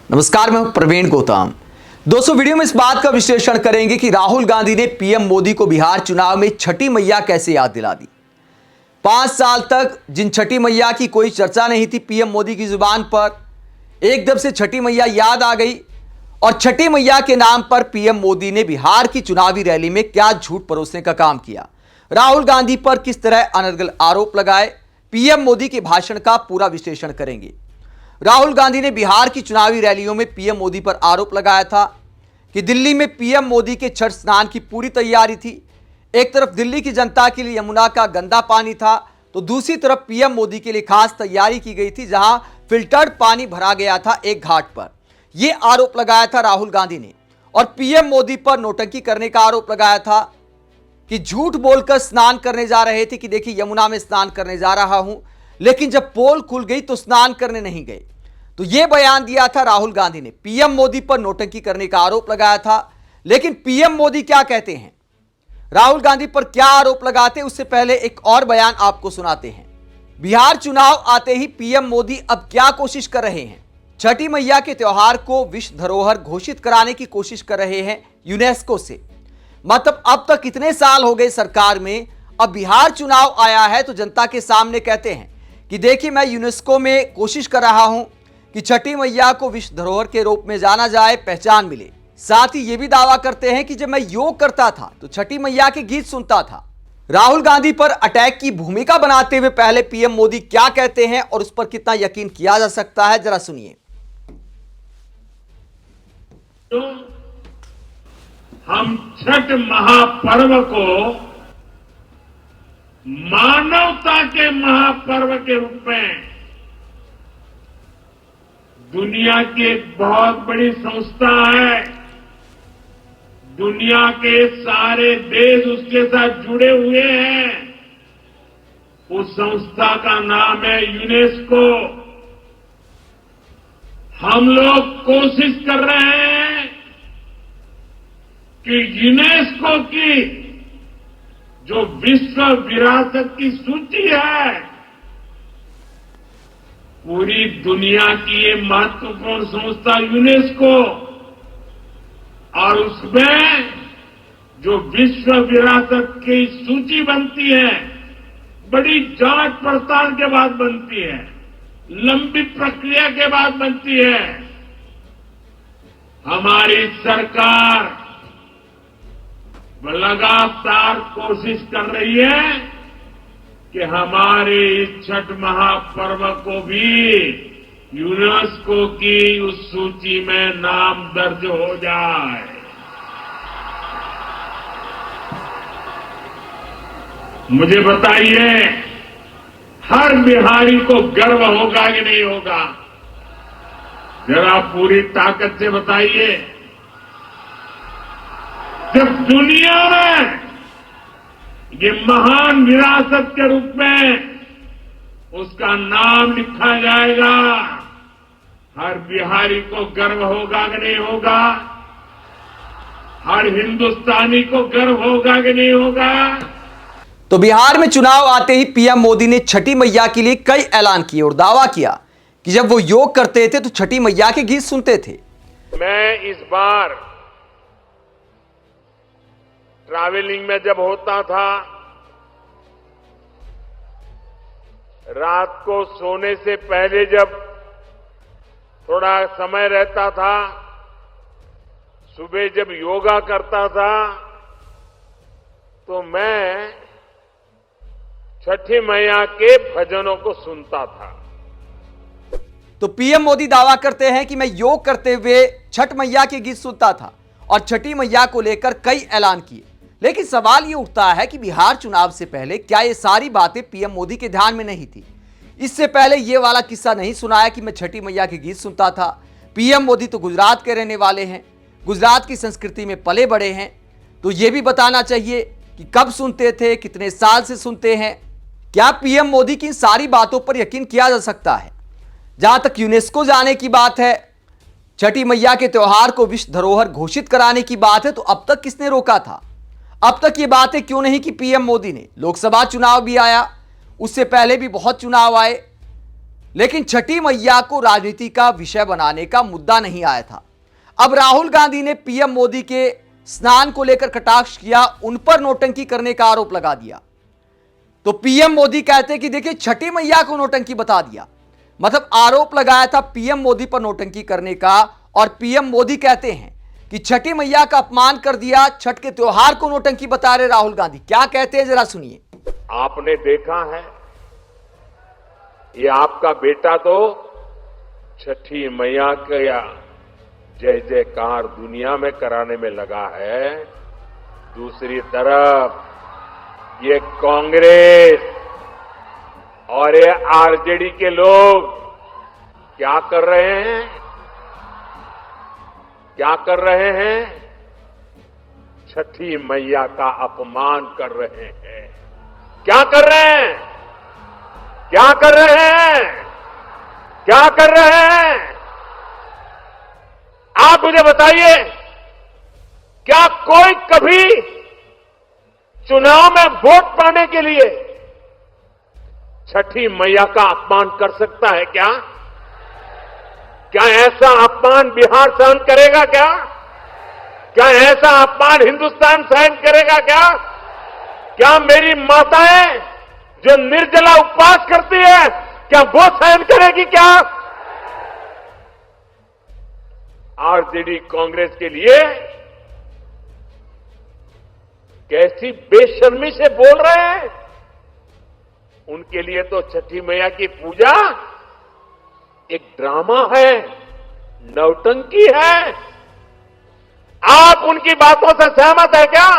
नमस्कार, मैं हूं प्रवीण गौतम। दोस्तों, वीडियो में इस बात का विश्लेषण करेंगे कि राहुल गांधी ने पीएम मोदी को बिहार चुनाव में छठी मैया कैसे याद दिला दी। 5 साल तक जिन छठी मैया की कोई चर्चा नहीं थी पीएम मोदी की जुबान पर, एकदम से छठी मैया याद आ गई और छठी मैया के नाम पर पीएम मोदी ने बिहार की चुनावी रैली में क्या झूठ परोसने का काम किया, राहुल गांधी पर किस तरह अनर्गल आरोप लगाए, पीएम मोदी के भाषण का पूरा विश्लेषण करेंगे। राहुल गांधी ने बिहार की चुनावी रैलियों में पीएम मोदी पर आरोप लगाया था कि दिल्ली में पीएम मोदी के छठ स्नान की पूरी तैयारी थी। एक तरफ दिल्ली की जनता के लिए यमुना का गंदा पानी था, तो दूसरी तरफ पीएम मोदी के लिए खास तैयारी की गई थी, जहां फिल्टर्ड पानी भरा गया था एक घाट पर। यह आरोप लगाया था राहुल गांधी ने और पीएम मोदी पर नौटंकी करने का आरोप लगाया था कि झूठ बोलकर स्नान करने जा रहे थे कि देखिए यमुना में स्नान करने जा रहा हूं, लेकिन जब पोल खुल गई तो स्नान करने नहीं गए। तो यह बयान दिया था राहुल गांधी ने, पीएम मोदी पर नौटंकी करने का आरोप लगाया था। लेकिन पीएम मोदी क्या कहते हैं, राहुल गांधी पर क्या आरोप लगाते, उससे पहले एक और बयान आपको सुनाते हैं। बिहार चुनाव आते ही पीएम मोदी अब क्या कोशिश कर रहे हैं, छठी मैया के त्योहार को विश्व धरोहर घोषित कराने की कोशिश कर रहे हैं यूनेस्को से। मतलब अब तक कितने साल हो गए सरकार में, अब बिहार चुनाव आया है तो जनता के सामने कहते हैं कि देखिए मैं यूनेस्को में कोशिश कर रहा हूं कि छठी मैया को विश्व धरोहर के रूप में जाना जाए, पहचान मिले। साथ ही यह भी दावा करते हैं कि जब मैं योग करता था तो छठी मैया के गीत सुनता था। राहुल गांधी पर अटैक की भूमिका बनाते हुए पहले पीएम मोदी क्या कहते हैं और उस पर कितना यकीन किया जा सकता है, जरा सुनिए। तो हम छठ महापर्व को मानवता के महापर्व के रूप में दुनिया की एक बहुत बड़ी संस्था है, दुनिया के सारे देश उसके साथ जुड़े हुए हैं। उस संस्था का नाम है यूनेस्को। हम लोग कोशिश कर रहे हैं कि यूनेस्को की जो विश्व विरासत की सूची है, पूरी दुनिया की ये महत्वपूर्ण संस्था यूनेस्को, और उसमें जो विश्व विरासत की सूची बनती है, बड़ी जांच पड़ताल के बाद बनती है, लंबी प्रक्रिया के बाद बनती है। हमारी सरकार लगातार कोशिश कर रही है कि हमारे इस छठ महापर्व को भी यूनेस्को की उस सूची में नाम दर्ज हो जाए। मुझे बताइए, हर बिहारी को गर्व होगा कि नहीं होगा? जरा पूरी ताकत से बताइए। जब दुनिया में ये महान विरासत के रूप में उसका नाम लिखा जाएगा, हर बिहारी को गर्व होगा कि नहीं होगा? हर हिंदुस्तानी को गर्व होगा कि नहीं होगा? तो बिहार में चुनाव आते ही पीएम मोदी ने छठी मैया के लिए कई ऐलान किए और दावा किया कि जब वो योग करते थे तो छठी मैया के गीत सुनते थे। मैं इस बार ट्रैवलिंग में जब होता था, रात को सोने से पहले जब थोड़ा समय रहता था, सुबह जब योगा करता था, तो मैं छठी मैया के भजनों को सुनता था। तो पीएम मोदी दावा करते हैं कि मैं योग करते हुए छठ मैया के गीत सुनता था और छठी मैया को लेकर कई ऐलान किए। लेकिन सवाल ये उठता है कि बिहार चुनाव से पहले क्या ये सारी बातें पीएम मोदी के ध्यान में नहीं थी? इससे पहले ये वाला किस्सा नहीं सुनाया कि मैं छठी मैया के गीत सुनता था। पीएम मोदी तो गुजरात के रहने वाले हैं, गुजरात की संस्कृति में पले बड़े हैं, तो ये भी बताना चाहिए कि कब सुनते थे, कितने साल से सुनते हैं। क्या पीएम मोदी की इन सारी बातों पर यकीन किया जा सकता है? जहां तक यूनेस्को जाने की बात है, छठी मैया के त्योहार को विश्व धरोहर घोषित कराने की बात है, तो अब तक किसने रोका था? अब तक ये बातें क्यों नहीं की पीएम मोदी ने? लोकसभा चुनाव भी आया, उससे पहले भी बहुत चुनाव आए, लेकिन छठी मैया को राजनीति का विषय बनाने का मुद्दा नहीं आया था। अब राहुल गांधी ने पीएम मोदी के स्नान को लेकर कटाक्ष किया, उन पर नौटंकी करने का आरोप लगा दिया। तो पीएम मोदी कहते कि देखिए छठी मैया को नौटंकी बता दिया, मतलब आरोप लगाया था पीएम मोदी पर नौटंकी करने का। और पीएम मोदी कहते हैं कि छठी मैया का अपमान कर दिया, छठ के त्योहार को नौटंकी बता रहे राहुल गांधी। क्या कहते हैं जरा सुनिए। आपने देखा है, ये आपका बेटा तो छठी मैया का जय जयकार दुनिया में कराने में लगा है। दूसरी तरफ ये कांग्रेस और ये आरजेडी के लोग क्या कर रहे हैं? क्या कर रहे हैं? छठी मैया का अपमान कर रहे हैं। क्या कर रहे हैं? क्या कर रहे हैं? क्या कर रहे हैं? आप मुझे बताइए, क्या कोई कभी चुनाव में वोट पाने के लिए छठी मैया का अपमान कर सकता है क्या? क्या ऐसा अपमान बिहार सहन करेगा क्या? क्या ऐसा अपमान हिंदुस्तान सहन करेगा क्या? क्या मेरी माताएं जो निर्जला उपवास करती है, क्या वो सहन करेगी क्या? आरजेडी कांग्रेस के लिए कैसी बेशर्मी से बोल रहे हैं। उनके लिए तो छठी मैया की पूजा एक ड्रामा है, नौटंकी है। आप उनकी बातों से सहमत है क्या?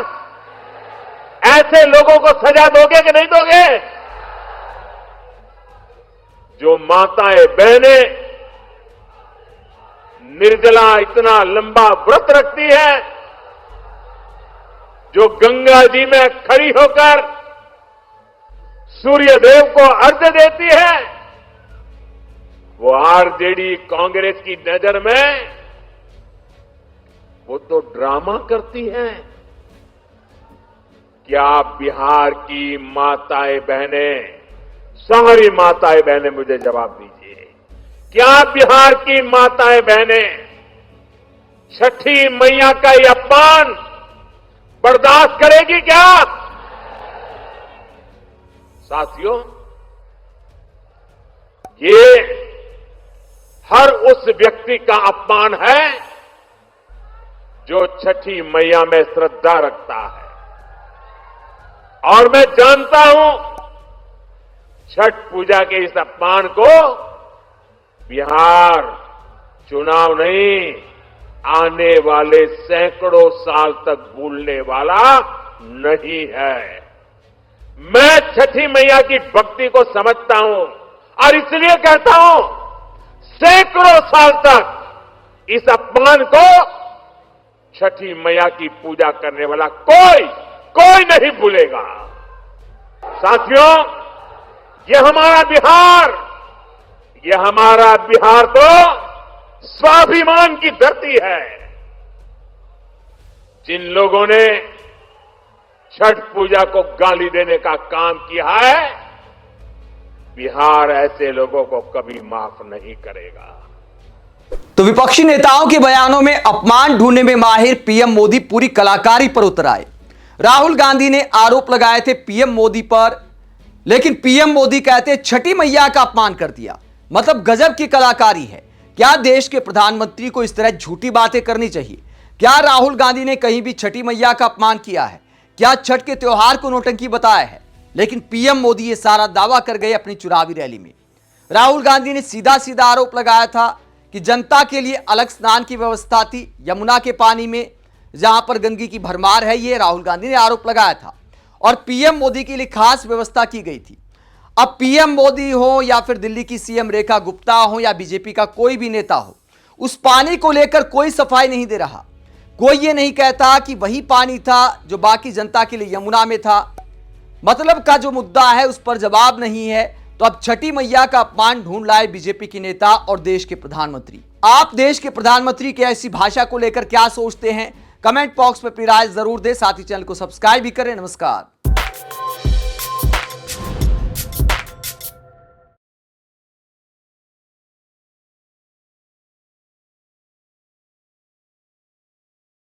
ऐसे लोगों को सजा दोगे कि नहीं दोगे? जो माताएं बहनें निर्जला इतना लंबा व्रत रखती है, जो गंगा जी में खड़ी होकर सूर्य देव को अर्घ्य देती है, वो आरजेडी कांग्रेस की नजर में वो तो ड्रामा करती है। क्या बिहार की माताएं बहनें, सारी माताएं बहनें मुझे जवाब दीजिए, क्या बिहार की माताएं बहनें छठी मैया का ये अपमान बर्दाश्त करेगी क्या? साथियों, ये हर उस व्यक्ति का अपमान है जो छठी मैया में श्रद्धा रखता है। और मैं जानता हूं छठ पूजा के इस अपमान को बिहार चुनाव नहीं, आने वाले सैकड़ों साल तक भूलने वाला नहीं है। मैं छठी मैया की भक्ति को समझता हूं और इसलिए कहता हूं सैकड़ों साल तक इस अपमान को छठी मैया की पूजा करने वाला कोई नहीं भूलेगा। साथियों, ये हमारा बिहार तो स्वाभिमान की धरती है। जिन लोगों ने छठ पूजा को गाली देने का काम किया है, बिहार ऐसे लोगों को कभी माफ नहीं करेगा। तो विपक्षी नेताओं के बयानों में अपमान ढूंढने में माहिर पीएम मोदी पूरी कलाकारी पर उतर आए। राहुल गांधी ने आरोप लगाए थे पीएम मोदी पर, लेकिन पीएम मोदी कहते छठी मैया का अपमान कर दिया। मतलब गजब की कलाकारी है। क्या देश के प्रधानमंत्री को इस तरह झूठी बातें करनी चाहिए? क्या राहुल गांधी ने कहीं भी छठी मैया का अपमान किया है? क्या छठ के त्योहार को नौटंकी बताया है? लेकिन पीएम मोदी ये सारा दावा कर गए अपनी चुनावी रैली में। राहुल गांधी ने सीधा सीधा आरोप लगाया था कि जनता के लिए अलग स्नान की व्यवस्था थी यमुना के पानी में, जहां पर गंदगी की भरमार है, ये राहुल गांधी ने आरोप लगाया था। और पीएम मोदी के लिए खास व्यवस्था की गई थी। अब पीएम मोदी हो या फिर दिल्ली की सीएम रेखा गुप्ता हो या बीजेपी का कोई भी नेता हो, उस पानी को लेकर कोई सफाई नहीं दे रहा। कोई ये नहीं कहता कि वही पानी था जो बाकी जनता के लिए यमुना में था। मतलब का जो मुद्दा है उस पर जवाब नहीं है। तो अब छठी मैया का अपमान ढूंढ लाए बीजेपी के नेता और देश के प्रधानमंत्री। आप देश के प्रधानमंत्री की ऐसी भाषा को लेकर क्या सोचते हैं? कमेंट बॉक्स में अपनी राय जरूर दें। साथ ही चैनल को सब्सक्राइब भी करें। नमस्कार।